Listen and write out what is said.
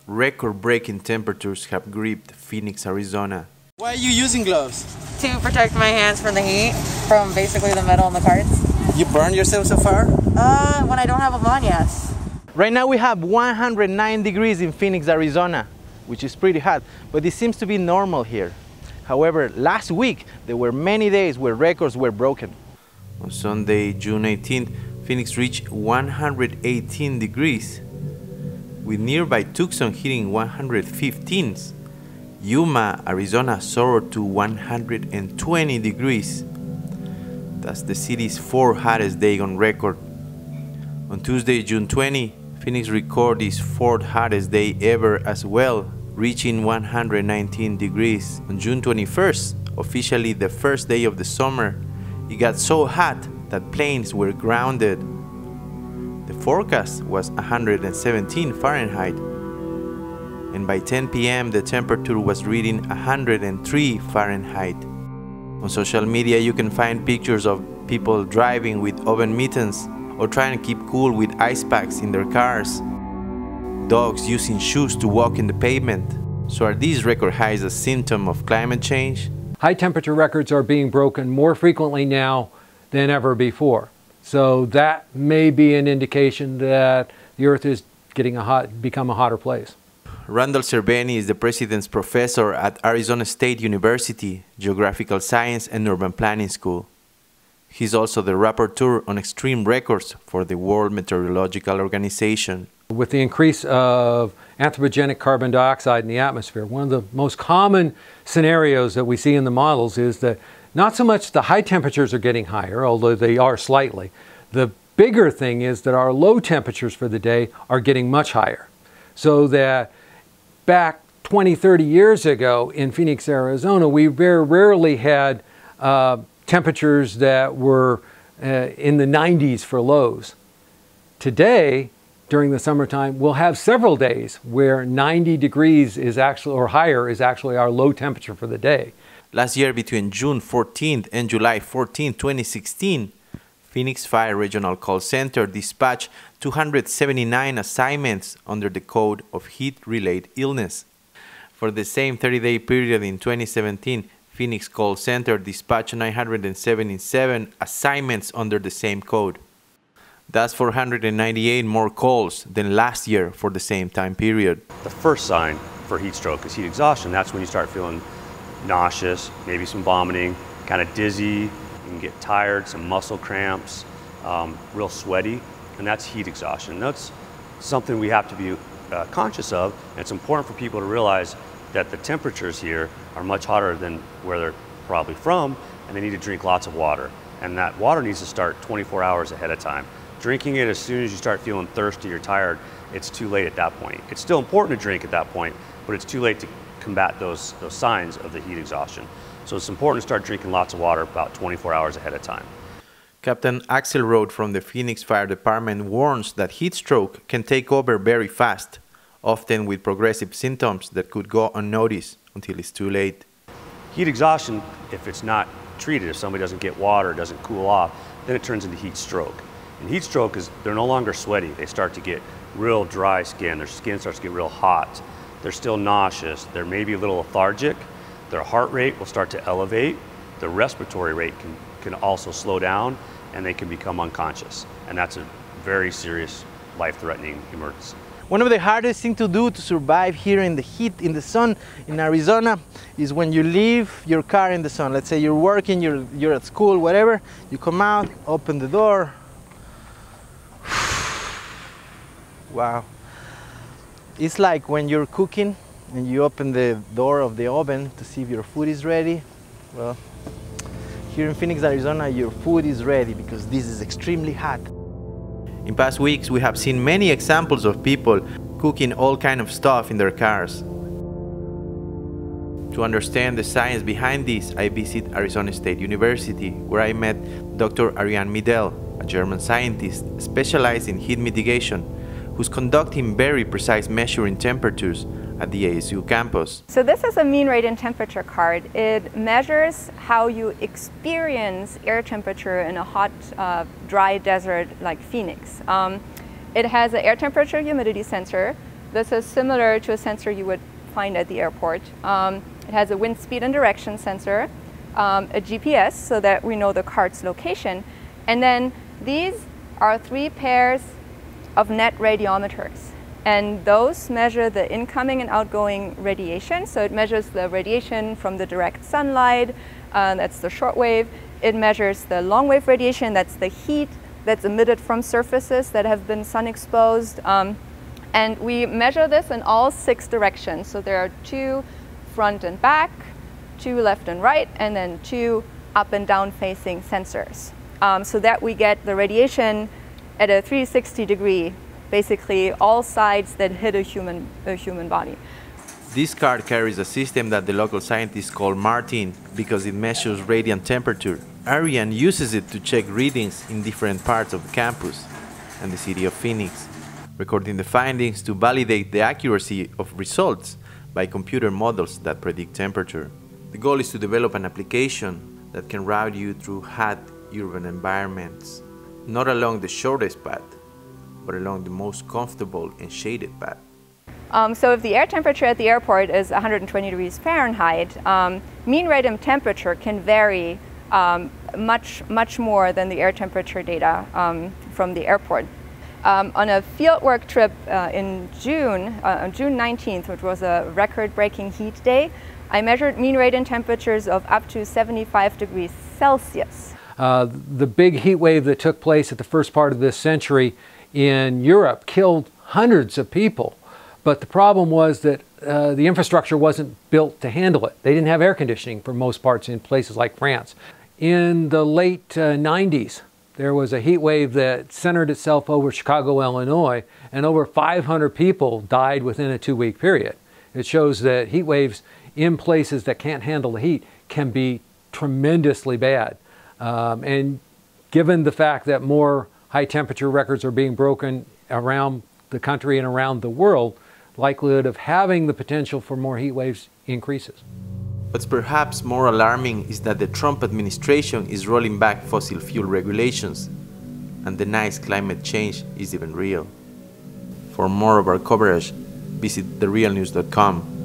record-breaking temperatures have gripped Phoenix, Arizona. Why are you using gloves? To protect my hands from the heat, from basically the metal in the carts. You burn yourself so far? When I don't have them on, yes. Right now we have 109 degrees in Phoenix, Arizona, which is pretty hot, but it seems to be normal here. However, last week there were many days where records were broken. On Sunday, June 18th, Phoenix reached 118 degrees, with nearby Tucson hitting 115. Yuma, Arizona soared to 120 degrees. That's the city's fourth hottest day on record. On Tuesday, June 20, Phoenix recorded its fourth hottest day ever as well, reaching 119 degrees. On June 21st, officially the first day of the summer, it got so hot that planes were grounded. The forecast was 117 Fahrenheit. And by 10 p.m. the temperature was reading 103 Fahrenheit. On social media you can find pictures of people driving with oven mittens or trying to keep cool with ice packs in their cars. Dogs using shoes to walk in the pavement. So are these record highs a symptom of climate change? High temperature records are being broken more frequently now than ever before. So that may be an indication that the Earth is become a hotter place. Randall Cerveni is the president's professor at Arizona State University, Geographical Science and Urban Planning School. He's also the rapporteur on extreme records for the World Meteorological Organization. With the increase of anthropogenic carbon dioxide in the atmosphere, one of the most common scenarios that we see in the models is that not so much the high temperatures are getting higher, although they are slightly. The bigger thing is that our low temperatures for the day are getting much higher. So that back 20, 30 years ago in Phoenix, Arizona, we very rarely had temperatures that were in the 90s for lows. Today, during the summertime, we'll have several days where 90 degrees is actually, or higher, is actually our low temperature for the day. Last year, between June 14th and July 14, 2016, Phoenix Fire Regional Call Center dispatched 279 assignments under the Code of Heat-Related Illness. For the same 30-day period in 2017, Phoenix Call Center dispatched 977 assignments under the same code. That's 498 more calls than last year for the same time period. The first sign for heat stroke is heat exhaustion. That's when you start feeling nauseous, maybe some vomiting, kind of dizzy, you can get tired, some muscle cramps, real sweaty, and that's heat exhaustion. That's something we have to be conscious of, and it's important for people to realize that the temperatures here are much hotter than where they're probably from, and they need to drink lots of water. And that water needs to start 24 hours ahead of time. Drinking it as soon as you start feeling thirsty or tired, it's too late at that point. It's still important to drink at that point, but it's too late to combat those signs of the heat exhaustion. So it's important to start drinking lots of water about 24 hours ahead of time. Captain Axel Roth from the Phoenix Fire Department warns that heat stroke can take over very fast, often with progressive symptoms that could go unnoticed until it's too late. Heat exhaustion, if it's not treated, if somebody doesn't get water, doesn't cool off, then it turns into heat stroke. And heat stroke is, they're no longer sweaty. They start to get real dry skin. Their skin starts to get real hot. They're still nauseous. They're maybe a little lethargic. Their heart rate will start to elevate. The respiratory rate can also slow down, and they can become unconscious. And that's a very serious, life-threatening emergency. One of the hardest things to do to survive here in the heat, in the sun, in Arizona, is when you leave your car in the sun. Let's say you're working, you're at school, whatever. You come out, open the door. Wow. It's like when you're cooking and you open the door of the oven to see if your food is ready. Well, here in Phoenix, Arizona, your food is ready because this is extremely hot. In past weeks, we have seen many examples of people cooking all kinds of stuff in their cars. To understand the science behind this, I visit Arizona State University, where I met Dr. Medial, a German scientist specialized in heat mitigation, who's conducting very precise measuring temperatures at the ASU campus. So this is a mean radiant temperature card. It measures how you experience air temperature in a hot, dry desert like Phoenix. It has an air temperature humidity sensor, This is similar to a sensor you would find at the airport. It has a wind speed and direction sensor, a GPS so that we know the cart's location, and then these are 3 pairs of net radiometers. And those measure the incoming and outgoing radiation. So it measures the radiation from the direct sunlight, that's the short wave. It measures the long wave radiation, that's the heat that's emitted from surfaces that have been sun exposed. And we measure this in all 6 directions. So there are 2 front and back, 2 left and right, and then 2 up and down facing sensors. So that we get the radiation at a 360-degree, basically all sides that hit a human body. This card carries a system that the local scientists call Martin because it measures radiant temperature. Ariane uses it to check readings in different parts of the campus and the city of Phoenix, recording the findings to validate the accuracy of results by computer models that predict temperature. The goal is to develop an application that can route you through hot urban environments, not along the shortest path, but along the most comfortable and shaded path. So if the air temperature at the airport is 120 degrees Fahrenheit, mean radiant temperature can vary much more than the air temperature data from the airport. On a fieldwork trip in June, on June 19th, which was a record-breaking heat day, I measured mean radiant temperatures of up to 75 degrees Celsius. The big heat wave that took place at the first part of this century in Europe killed hundreds of people. But the problem was that the infrastructure wasn't built to handle it. They didn't have air conditioning for most parts in places like France. In the late 90s, there was a heat wave that centered itself over Chicago, Illinois, and over 500 people died within a 2-week period. It shows that heat waves in places that can't handle the heat can be tremendously bad. And given the fact that more high temperature records are being broken around the country and around the world, likelihood of having the potential for more heat waves increases. What's perhaps more alarming is that the Trump administration is rolling back fossil fuel regulations and denies climate change is even real. For more of our coverage, visit therealnews.com.